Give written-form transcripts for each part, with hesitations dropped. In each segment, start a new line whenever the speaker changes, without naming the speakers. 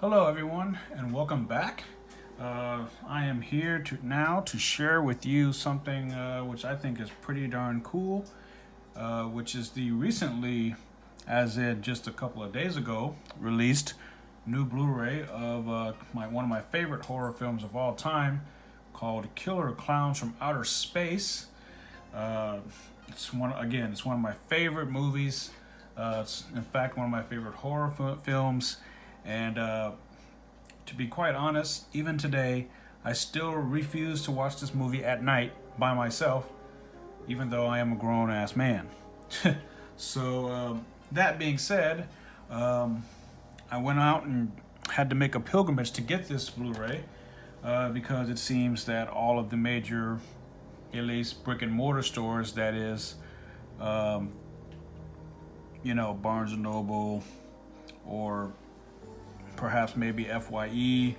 Hello everyone and welcome back. I am here now to share with you something which I think is pretty darn cool, which is the recently, as in just a couple of days ago, released new Blu-ray of one of my favorite horror films of all time, called Killer Klowns from Outer Space. It's one of my favorite movies. It's in fact one of my favorite horror films. And to be quite honest, even today, I still refuse to watch this movie at night by myself, even though I am a grown-ass man. So, that being said, I went out and had to make a pilgrimage to get this Blu-ray because it seems that all of the major, at least brick and mortar stores, that is, Barnes & Noble, or perhaps maybe FYE,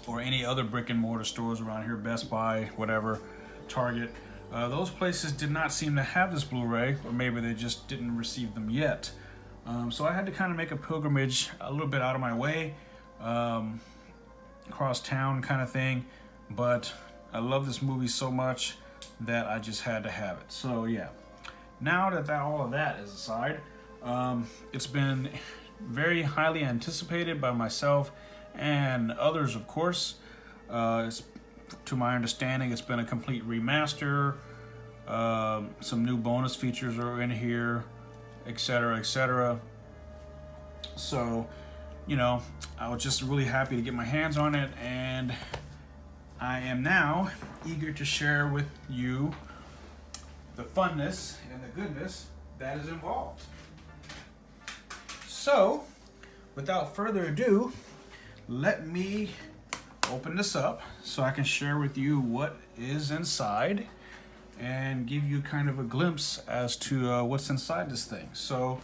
or any other brick and mortar stores around here, Best Buy, whatever, Target. Those places did not seem to have this Blu-ray, or maybe they just didn't receive them yet. So I had to kind of make a pilgrimage a little bit out of my way, across town kind of thing. But I love this movie so much that I just had to have it. So yeah, now that all of that is aside, it's been very highly anticipated by myself and others, of course. To my understanding, it's been a complete remaster. Some new bonus features are in here, etc., etc. So, I was just really happy to get my hands on it, and I am now eager to share with you the funness and the goodness that is involved. So, without further ado, let me open this up so I can share with you what is inside and give you kind of a glimpse as to what's inside this thing. So,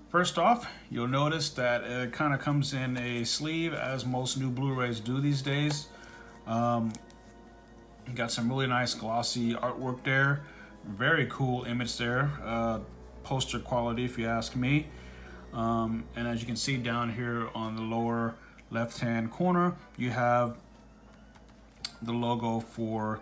first off, you'll notice that it kind of comes in a sleeve, as most new Blu-rays do these days. Got some really nice glossy artwork there. Very cool image there. Poster quality, if you ask me. And as you can see down here on the lower left-hand corner, you have the logo for,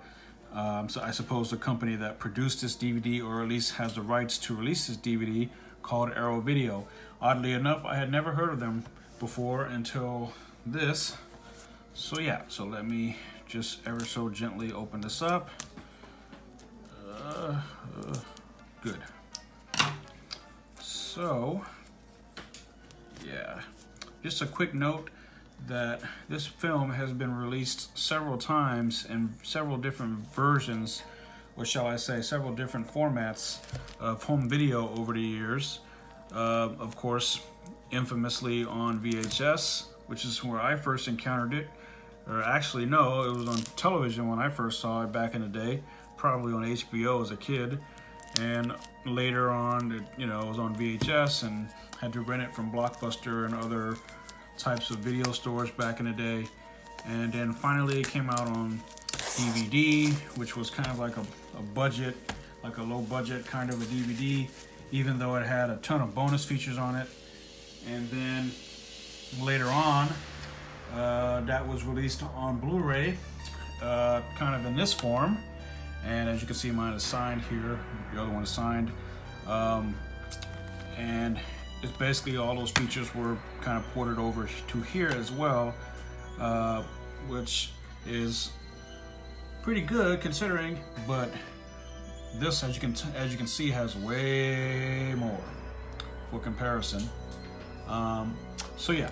so I suppose the company that produced this DVD, or at least has the rights to release this DVD, called Arrow Video. Oddly enough, I had never heard of them before until this. So yeah, so let me just ever so gently open this up. Good. So, yeah, just a quick note that this film has been released several times in several different versions, or shall I say several different formats of home video over the years. Of course, infamously on VHS, which is where I first encountered it. Or actually, no, it was on television when I first saw it back in the day, probably on HBO as a kid. And later on, it was on VHS, and had to rent it from Blockbuster and other types of video stores back in the day. And then finally it came out on DVD, which was kind of like a budget, like a low budget kind of a DVD, even though it had a ton of bonus features on it. And then later on, that was released on Blu-ray, kind of in this form. And as you can see, mine is signed here. The other one is signed. And it's basically all those features were kind of ported over to here as well, which is pretty good considering. But this, as you can see, has way more for comparison. So yeah.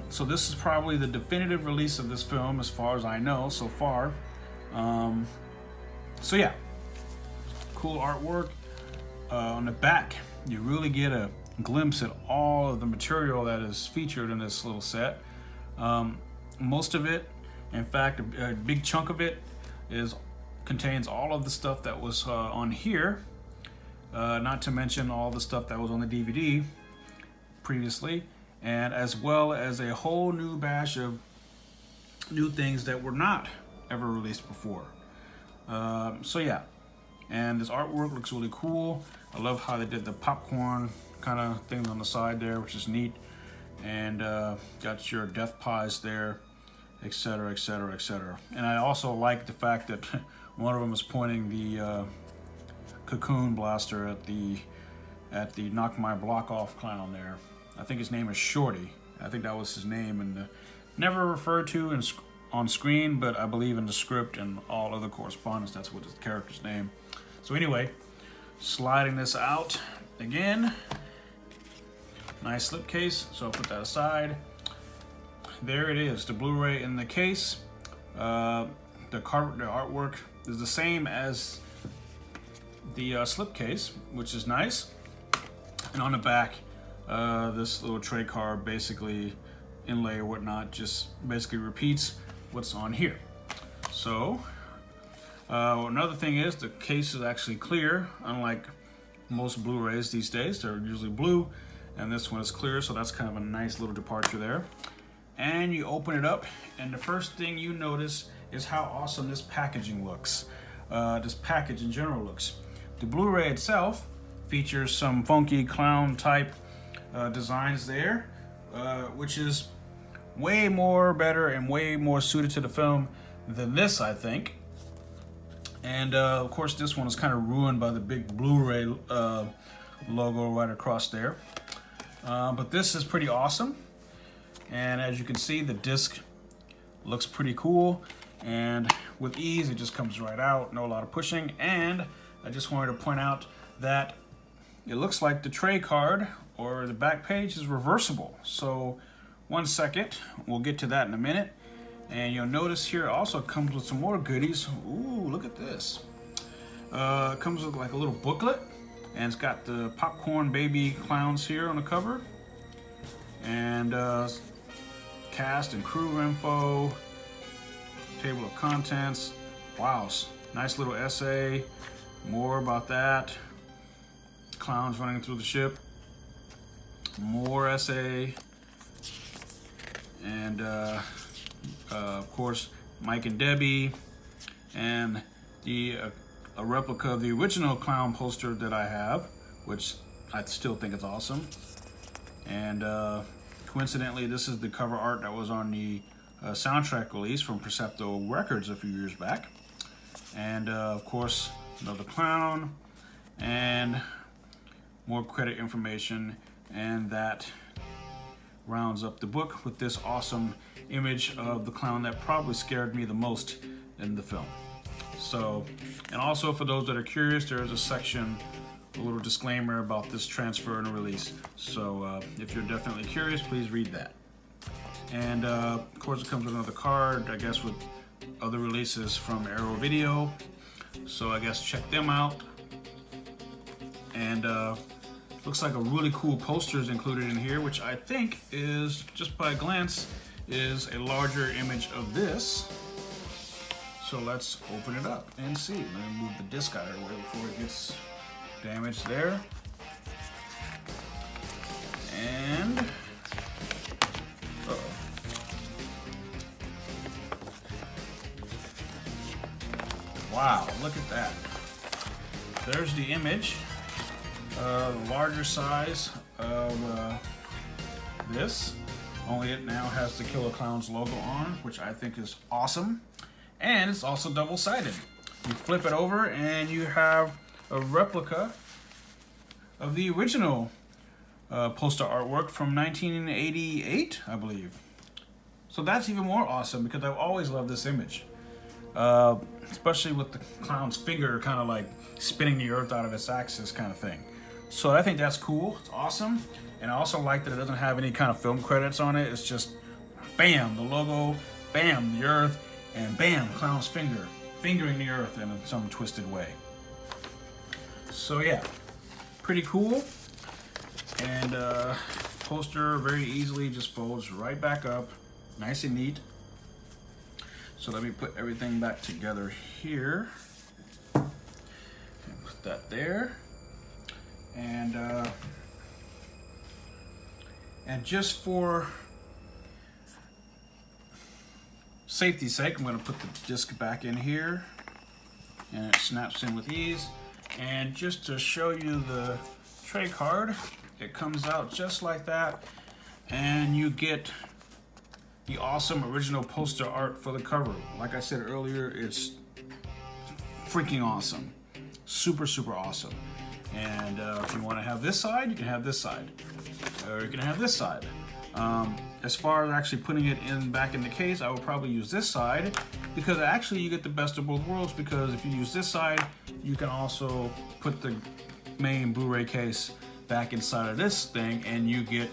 So this is probably the definitive release of this film, as far as I know so far. So yeah, cool artwork. On the back, you really get a glimpse at all of the material that is featured in this little set. Most of it, in fact, a big chunk of it, contains all of the stuff that was on here, not to mention all the stuff that was on the DVD previously, and as well as a whole new batch of new things that were not ever released before. So yeah, And this artwork looks really cool. I love how they did the popcorn kind of things on the side there, which is neat. And got your death pies there, etc., etc., etc. And I also like the fact that one of them is pointing the cocoon blaster at the knock my block off clown there. I think his name is Shorty. I think that was his name, and never referred to on screen, but I believe in the script and all other correspondence, that's what his character's name. So anyway, sliding this out again. Nice slipcase, so I'll put that aside. There it is, the Blu-ray in the case. The artwork is the same as the slipcase, which is nice. And on the back, this little tray card, basically inlay or whatnot, just basically repeats what's on here. So another thing is the case is actually clear, unlike most Blu-rays these days. They're usually blue, and this one is clear, so that's kind of a nice little departure there. And you open it up, and the first thing you notice is how awesome this packaging looks. This package in general looks. The Blu-ray itself features some funky clown type designs there, which is way more better and way more suited to the film than this, I think. And of course this one is kind of ruined by the big Blu-ray logo right across there. But this is pretty awesome. And as you can see, the disc looks pretty cool, and with ease it just comes right out, no lot of pushing. And I just wanted to point out that it looks like the tray card or the back page is reversible. So 1 second, we'll get to that in a minute. And you'll notice here it also comes with some more goodies. Ooh, look at this. It comes with like a little booklet, and it's got the popcorn baby clowns here on the cover. And cast and crew info, table of contents. Wow, nice little essay. More about that. Clowns running through the ship. More essay. And of course, Mike and Debbie, and a replica of the original clown poster that I have, which I still think is awesome. And coincidentally, this is the cover art that was on the soundtrack release from Percepto Records a few years back. And of course, another clown, and more credit information, and that rounds up the book with this awesome image of the clown that probably scared me the most in the film. So, and also for those that are curious, there is a section, a little disclaimer about this transfer and release. So if you're definitely curious, please read that. And of course it comes with another card, I guess with other releases from Arrow Video. So I guess check them out. And looks like a really cool poster is included in here, which I think is, just by a glance, is a larger image of this. So let's open it up and see. Let me move the disc out of the way before it gets damaged there. And wow, look at that. There's the image, larger size of this, only it now has the Killer Klowns logo on, which I think is awesome. And it's also double-sided. You flip it over and you have a replica of the original poster artwork from 1988, I believe. So that's even more awesome because I've always loved this image. Especially with the clown's finger kind of like spinning the earth out of its axis kind of thing. So I think that's cool, it's awesome. And I also like that it doesn't have any kind of film credits on it. It's just bam, the logo, bam, the earth, and bam, clown's finger, fingering the earth in some twisted way. So yeah, pretty cool. And poster very easily just folds right back up, nice and neat. So let me put everything back together here. And put that there. And just for safety's sake, I'm going to put the disc back in here. and it snaps in with ease. And just to show you the tray card, it comes out just like that, and you get the awesome original poster art for the cover. Like I said earlier, it's freaking awesome. Super, super awesome. And if you want to have this side, you can have this side. Or you can have this side. As far as actually putting it back in the case, I would probably use this side, because actually you get the best of both worlds, because if you use this side, you can also put the main Blu-ray case back inside of this thing and you get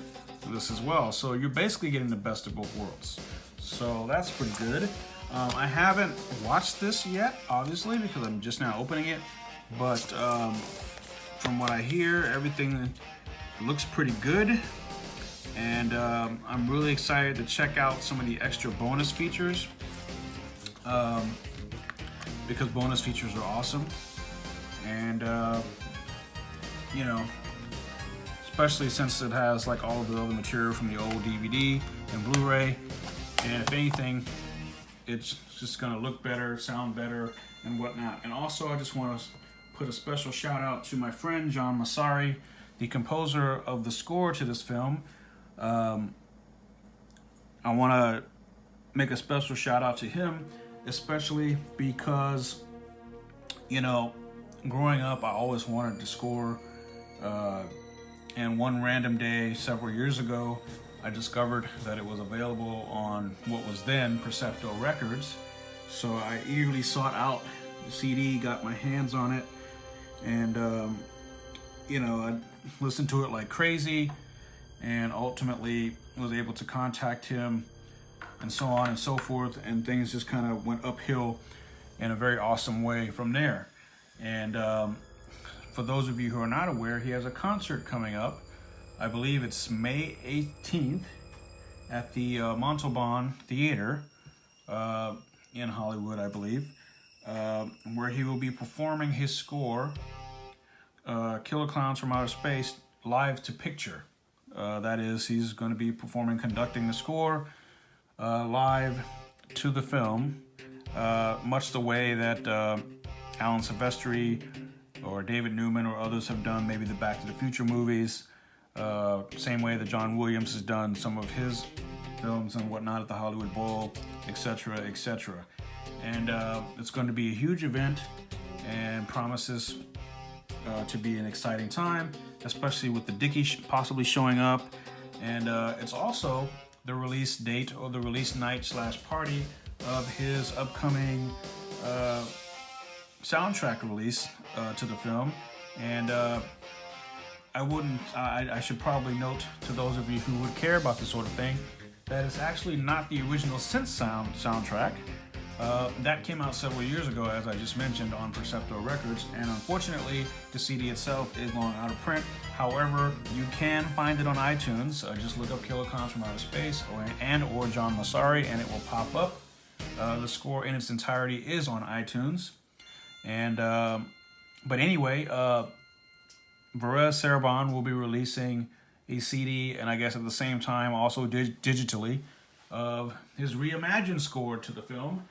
this as well. So you're basically getting the best of both worlds. So that's pretty good. I haven't watched this yet, obviously, because I'm just now opening it, but from what I hear, everything looks pretty good. And I'm really excited to check out some of the extra bonus features, because bonus features are awesome. And you know, especially since it has like all of the other material from the old DVD and Blu-ray. And if anything, it's just gonna look better, sound better, and whatnot. And also, I just want to put a special shout out to my friend John Massari, the composer of the score to this film. I want to make a special shout out to him, especially because, you know, growing up, I always wanted to score. And one random day several years ago, I discovered that it was available on what was then Percepto Records. So I eagerly sought out the CD, got my hands on it, and you know, I listened to it like crazy, and ultimately was able to contact him, and so on and so forth, and things just kind of went uphill in a very awesome way from there. And for those of you who are not aware, he has a concert coming up. I believe it's May 18th at the Montalban Theater in Hollywood, I believe, where he will be performing his score, Killer Klowns from Outer Space, live to picture. That is, he's going to be conducting the score live to the film, much the way that Alan Silvestri or David Newman or others have done maybe the Back to the Future movies, same way that John Williams has done some of his films and whatnot at the Hollywood Bowl, etc., etc. And it's going to be a huge event and promises to be an exciting time, especially with the Dickie possibly showing up. And it's also the release date or the release night / party of his upcoming soundtrack release to the film. And I should probably note to those of you who would care about this sort of thing, that it's actually not the original synth soundtrack. That came out several years ago, as I just mentioned, on Percepto Records, and unfortunately the CD itself is long out of print. However, you can find it on iTunes. Just look up Killer Klowns from Outer Space or John Massari, and it will pop up. The score in its entirety is on iTunes. And but anyway, Varese Sarabon will be releasing a CD, and I guess at the same time also digitally, of his reimagined score to the film,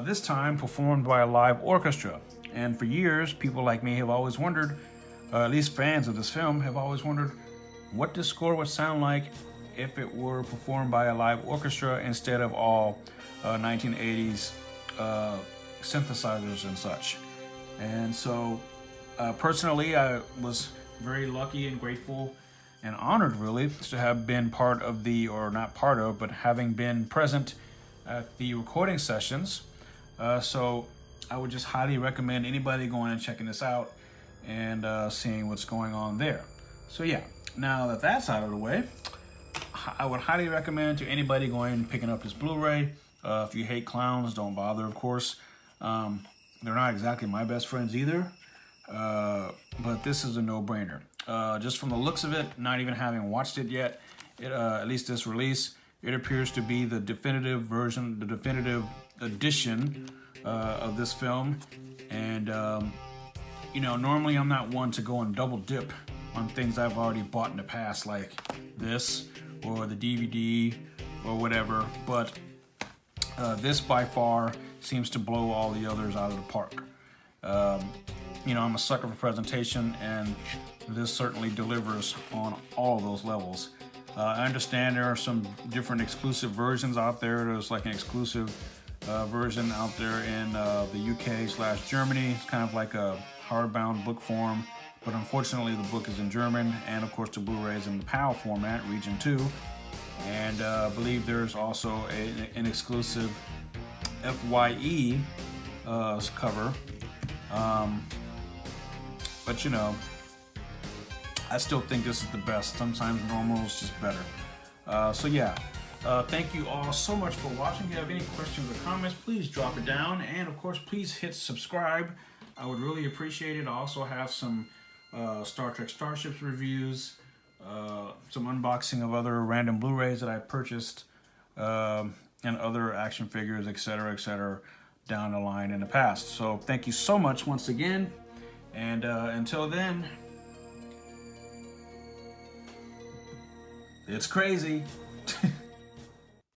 this time performed by a live orchestra. And for years, people like me have always wondered, at least fans of this film have always wondered, what this score would sound like if it were performed by a live orchestra instead of all 1980s synthesizers and such. And so personally, I was very lucky and grateful and honored, really, to have been part of but having been present at the recording sessions. So I would just highly recommend anybody going and checking this out and seeing what's going on there. So yeah, now that that's out of the way, I would highly recommend to anybody going and picking up this Blu-ray. If you hate clowns, don't bother, of course. They're not exactly my best friends either, but this is a no-brainer. Just from the looks of it, not even having watched it yet, at least this release, it appears to be the definitive version, the definitive edition of this film. And, you know, normally I'm not one to go and double dip on things I've already bought in the past, like this or the DVD or whatever, but this by far seems to blow all the others out of the park. You know, I'm a sucker for presentation, and this certainly delivers on all of those levels. I understand there are some different exclusive versions out there. There's like an exclusive version out there in the UK/Germany. It's kind of like a hardbound book form, but unfortunately the book is in German, and of course the Blu-ray is in the PAL format, Region 2. And I believe there's also an exclusive FYE cover. But you know, I still think this is the best. Sometimes normal is just better. So yeah, thank you all so much for watching. If you have any questions or comments, please drop it down. And of course, please hit subscribe. I would really appreciate it. I also have some Star Trek Starships reviews, some unboxing of other random Blu-rays that I purchased, and other action figures, etc., down the line in the past. So thank you so much once again. And until then, it's crazy.